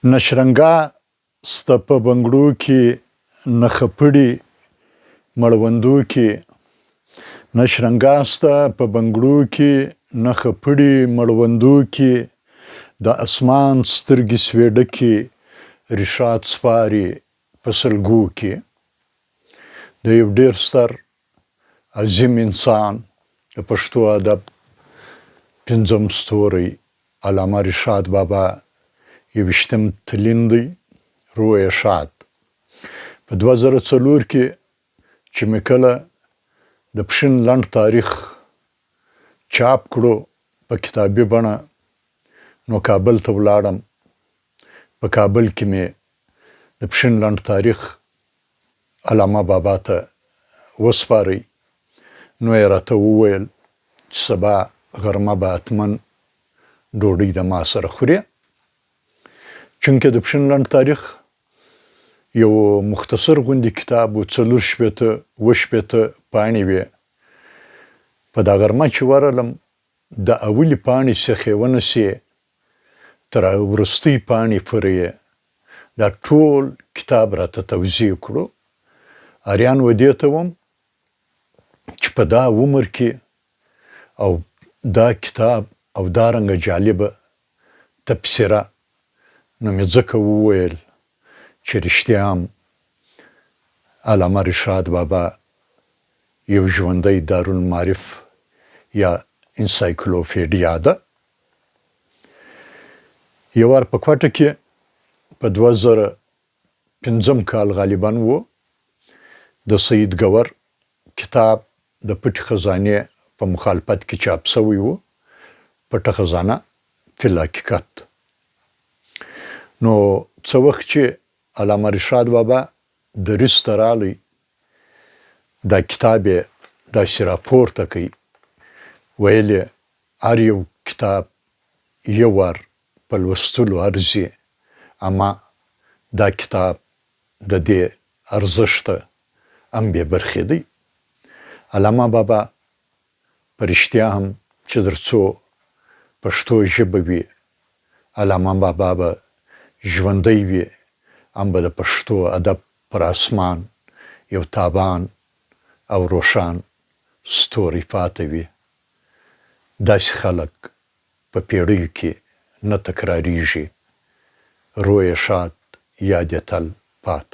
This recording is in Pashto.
نشرنګا سته په بنګړو کې نخه پړي مړوندو کې نشرنګا سته په بنګړو کې نخه پړي مړوندو کې د اسمان سترګې سوېډه کې رشاد سپاري په سلګو کې د یو ډېر ستر عظیم انسان د پښتو ادب پنځم ستوری علامه رشاد بابا یویشتم تلین دی روی شاد په 2004 کې چې مې کله د پښین لنډ تاریخ چاپ کړو په کتابي بڼه نو کابل ته ولاړم په کابل کې مې د پښین لنډ تاریخ علامه بابا ته وسپارئ نو یې راته وویل چې سبا غرمه به حتمن ډوډۍ د ما سره خورې چونکې د پښین لنډ تاریخ یو مختصر غوندې کتاب و 4 پاڼې وې په دا غرمه چې ورغلم د اولې پاڼې څخه ونیسې تر وروستۍ پاڼې پورې دا ټول کتاب راته توضیح کړو اریان و دې ته وم چې په دا عمر کې او دا کتاب او دا رنګه جالبه تبصره نو مې ځکه وویل چې رښتیا هم علامه رشاد بابا یو ژوندی دارالمعارف یا انسایکلوپیډیا ده یو وار په کوټه کې په 2005 کال غالبا و د سید ګور کتاب د پټ خزانه په مخالفت کې چاپ شوی و پټ خزانه فی الحقیقت نو څو وخت چې علامه رشاد بابا د رسترالی دا کتاب د راپورته کوي ویل هر یو کتاب یو ور په لوستلو ارزي اما دا کتاب د دې ارزښت هم به برخې دی علامه بابا پرشتیا هم چې درڅو پښتو ژبه وي علامه بابا به ژوندی وي هم به د پښتو ادب پر اسمان یو تابان او روشان ستوری پاتې وي داسې خلک په پیړیو کې نه تکراریږي روی شاد یاد تل پات